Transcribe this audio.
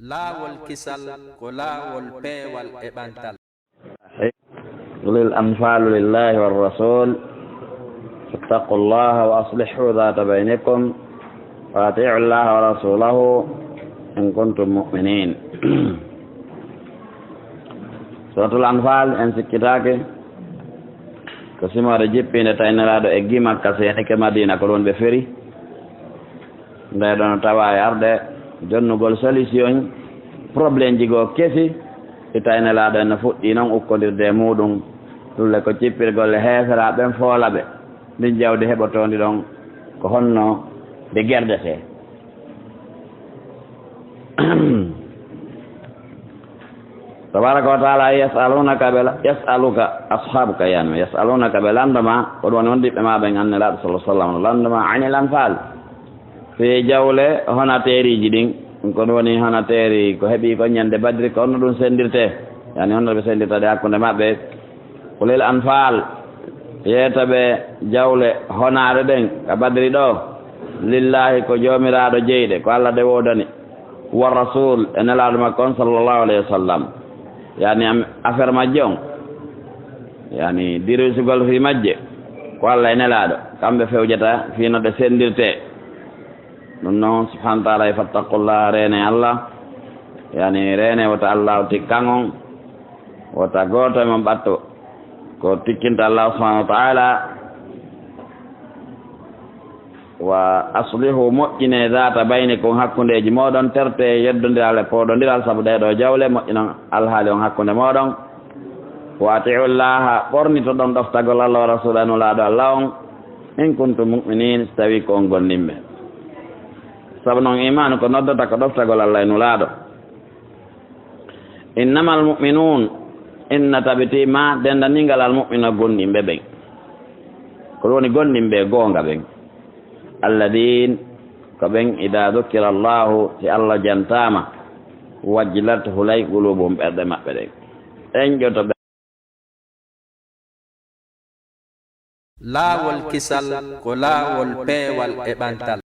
laawol kisal ko laawol peewal e ɓantal. قل الأنفال لله والرسول فاتقوا الله وأصلحوا ذات بينكم وأطيعوا الله ورسوله إن كنتم مؤمنين. سورة الأنفال إن سكتاك كسيما رجيبين تاينرادو إجي مكة سيني كمدينة كلون بفري nde ɗon tawa arde jonnugol solution probléme jigo kesi si tawine laaɗo ene fuɗɗi noon ukkodirde muɗum ɗulle ko cippirgol heesera ɓen foolaɓe ndin jawdi heɓotondi ɗon ko honno de gerdete tabaraka wa taala yasaluka ashabuka yanma yasalunaka ɓe landama ko ɗum woni wondiɓe ma ɓen annelaaɗo sallah sallam landama anil anfal fi jawle honateeriji ɗin ko ɗum woni honateeri ko heeɓi ko ñande badri ko onno ɗum sendirte yani honno ɓe sendirtade hakkunde maɓɓe qulil anfal yeeta ɓe jawle honaare ɗen ka badri ɗo lillahi ko joomiraaɗo jeyɗe ko Allah de woodani wa rasul e nelaaɗo makko on sallllahu alayhi wa sallam yani affaire majje on yani dirisugol fi majje ko Allah e nelaaɗo kamɓe fewjata fino ɗe sendirte ɗum noon subhanahu wa taala e fattaqullah reene Allah yani reene wota Allah tikkan on wota gooto e mon ɓatto ko tikkinta Allah subhanahu wa taala wa aslihu moƴƴine data baynikum hakkundeji moɗon terte yeddodiral e poɗodiral saabu ɗeɗo jawle moƴƴinon alhaali on hakkunde moɗon wa atiu llaha ɓornito ɗon ɗoftagol Allah wa rasulanu laaɗo Allah on in kuntum muminin so tawi ko on gonɗinɓe sabu noon imanu ko noddata ko ɗoftagol Allah e nulaaɗo innamal muminun inna tabitima dendaningal al mumina gonɗinɓe ɓen ko ɗum woni gonɗinɓe goonga ɓen alladin ko ɓen ida dukkira allahu si Allah jantama wajjilat hulay qulubuhum ɓerɗe maɓɓe ɗen ɗen ƴoto ɓe laawol kisal ko laawol peewal e ɓantal.